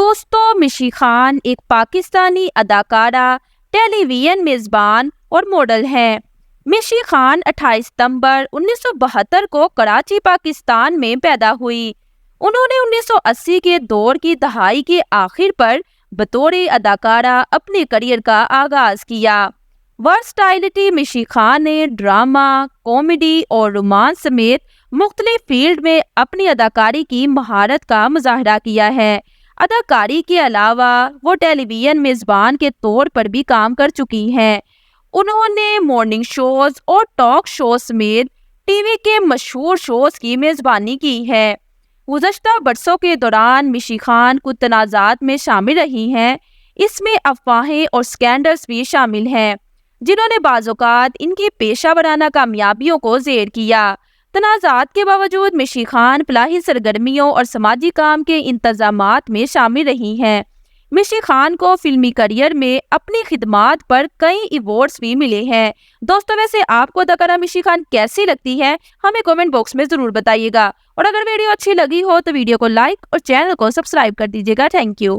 دوستوں، مشی خان ایک پاکستانی اداکارہ، ٹیلی ویژن میزبان اور ماڈل ہیں۔ مشی خان 28 ستمبر 1972 کو کراچی، پاکستان میں پیدا ہوئی۔ انہوں نے 1980 کے دور کی دہائی کے آخر پر بطور اداکارہ اپنے کریئر کا آغاز کیا۔ ورسٹائلٹی: مشی خان نے ڈرامہ، کامیڈی اور رومانس سمیت مختلف فیلڈ میں اپنی اداکاری کی مہارت کا مظاہرہ کیا ہے۔ اداکاری کے علاوہ وہ ٹیلی ویژن میزبان کے طور پر بھی کام کر چکی ہیں۔ انہوں نے مارننگ شوز اور ٹاک شوز سمیت ٹی وی کے مشہور شوز کی میزبانی کی ہے۔ گزشتہ برسوں کے دوران مشی خان کچھ تنازعات میں شامل رہی ہیں۔ اس میں افواہیں اور سکینڈلز بھی شامل ہیں، جنہوں نے بعض اوقات ان کی پیشہ ورانہ کامیابیوں کو زیر کیا۔ تنازعات کے باوجود مشی خان فلاحی سرگرمیوں اور سماجی کام کے انتظامات میں شامل رہی ہیں۔ مشی خان کو فلمی کریئر میں اپنی خدمات پر کئی ایوارڈز بھی ملے ہیں۔ دوستوں، ویسے آپ کو اداکارہ مشی خان کیسی لگتی ہے؟ ہمیں کمنٹ باکس میں ضرور بتائیے گا، اور اگر ویڈیو اچھی لگی ہو تو ویڈیو کو لائک اور چینل کو سبسکرائب کر دیجیے گا۔ Thank you.